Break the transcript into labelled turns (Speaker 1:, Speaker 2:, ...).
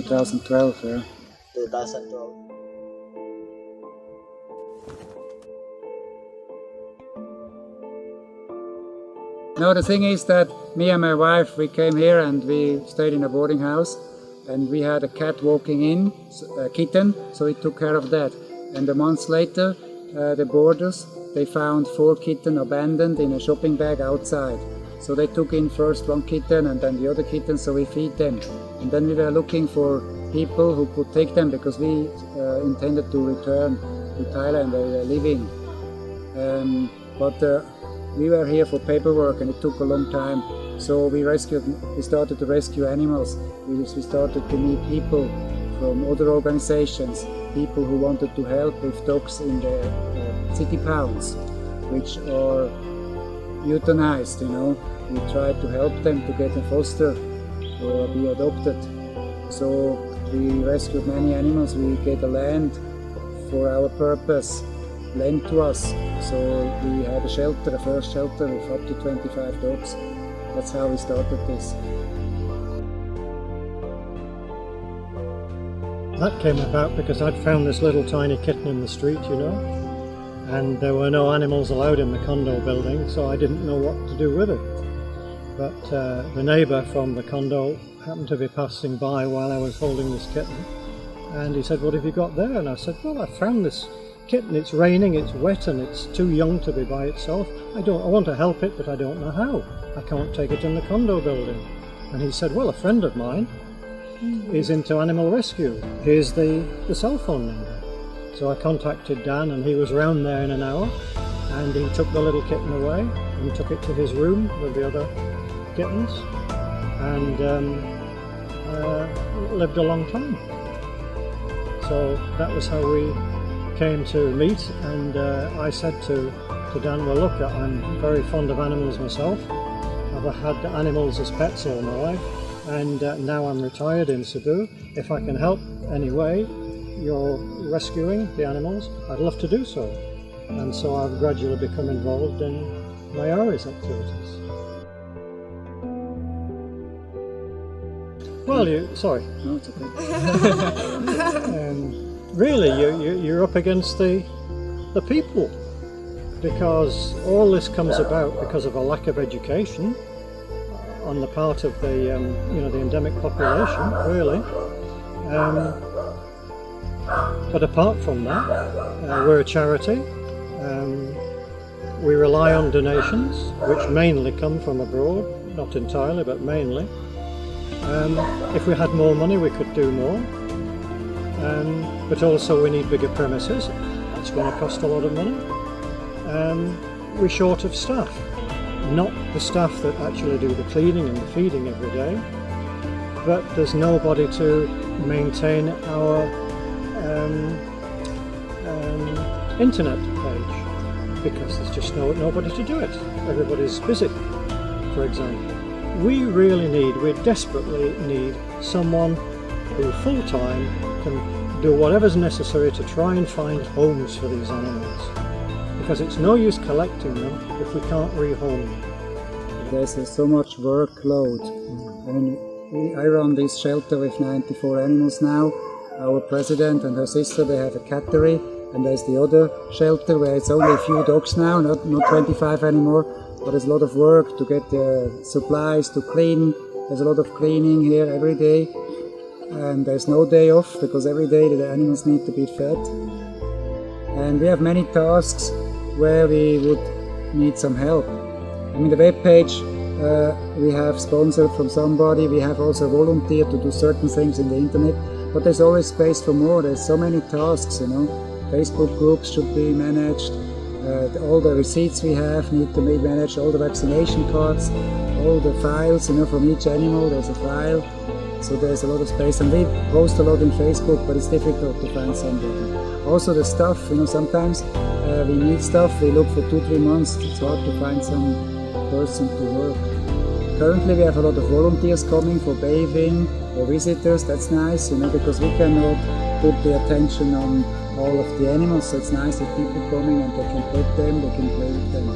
Speaker 1: 2012, yeah.
Speaker 2: 2012.
Speaker 1: No, the thing is that me and my wife, we came here and we stayed in a boarding house, and we had a cat walking in, a kitten, so we took care of that. And a month later, the boarders, they found 4 kittens abandoned in a shopping bag outside. So they took in first 1 kitten and then the other kitten, so we feed them. And then we were looking for people who could take them, because we intended to return to Thailand where we were living. But we were here for paperwork and it took a long time. So we started to rescue animals. We started to meet people from other organizations, people who wanted to help with dogs in the city pounds, which are euthanized, you know. We tried to help them to get a foster or be adopted. So we rescued many animals. We get a land for our purpose, lent to us. So we had a shelter, a first shelter with up to 25 dogs. That's how we started this.
Speaker 3: That came about because I'd found this little tiny kitten in the street, you know, and there were no animals allowed in the condo building, so I didn't know what to do with it. But the neighbour from the condo happened to be passing by while I was holding this kitten, and he said, "What have you got there?" And I said, "Well, I found this kitten. It's raining, it's wet, and it's too young to be by itself. I want to help it, but I don't know how. I can't take it in the condo building." And he said, "Well, a friend of mine is into animal rescue. Here's the cell phone number." So I contacted Dan, and he was round there in an hour, and he took the little kitten away and took it to his room with the other kittens, and lived a long time. So that was how we came to meet, and I said to Dan, "Well, look, I'm very fond of animals myself. I've had animals as pets all my life, and now I'm retired in Cebu. If I can help any way, you're rescuing the animals, I'd love to do so." And so I've gradually become involved in Mayari's activities. Well, sorry.
Speaker 1: No, it's okay.
Speaker 3: Really, you're up against the people, because all this comes about because of a lack of education on the part of the the endemic population, really. But apart from that, we're a charity. We rely on donations, which mainly come from abroad, not entirely, but mainly. If we had more money, we could do more. But also we need bigger premises. That's going to cost a lot of money. We're short of staff. Not the staff that actually do the cleaning and the feeding every day, but there's nobody to maintain our internet page, because there's just nobody to do it. Everybody's busy, for example. We desperately need someone who full-time can do whatever's necessary to try and find homes for these animals, because it's no use collecting them if we can't rehome them.
Speaker 1: There's so much workload. I mean, I run this shelter with 94 animals now. Our president and her sister, they have a cattery, and there's the other shelter where it's only a few dogs now, not 25 anymore. But there's a lot of work to get the supplies to clean. There's a lot of cleaning here every day, and there's no day off, because every day the animals need to be fed. And we have many tasks where we would need some help. I mean, the web page we have sponsored from somebody. We have also volunteered to do certain things in the internet, but there's always space for more. There's so many tasks, you know. Facebook groups should be managed. All the receipts we have need to be managed, all the vaccination cards, all the files, you know, from each animal there's a file. So there's a lot of space, and we post a lot in Facebook, but it's difficult to find somebody. Also the stuff, you know, sometimes we need stuff, we look for 2-3 months, it's hard to find some person to work. Currently we have a lot of volunteers coming for bathing or visitors. That's nice, you know, because we cannot put the attention on all of the animals, so it's nice that people coming and they can pet them, they can play with them.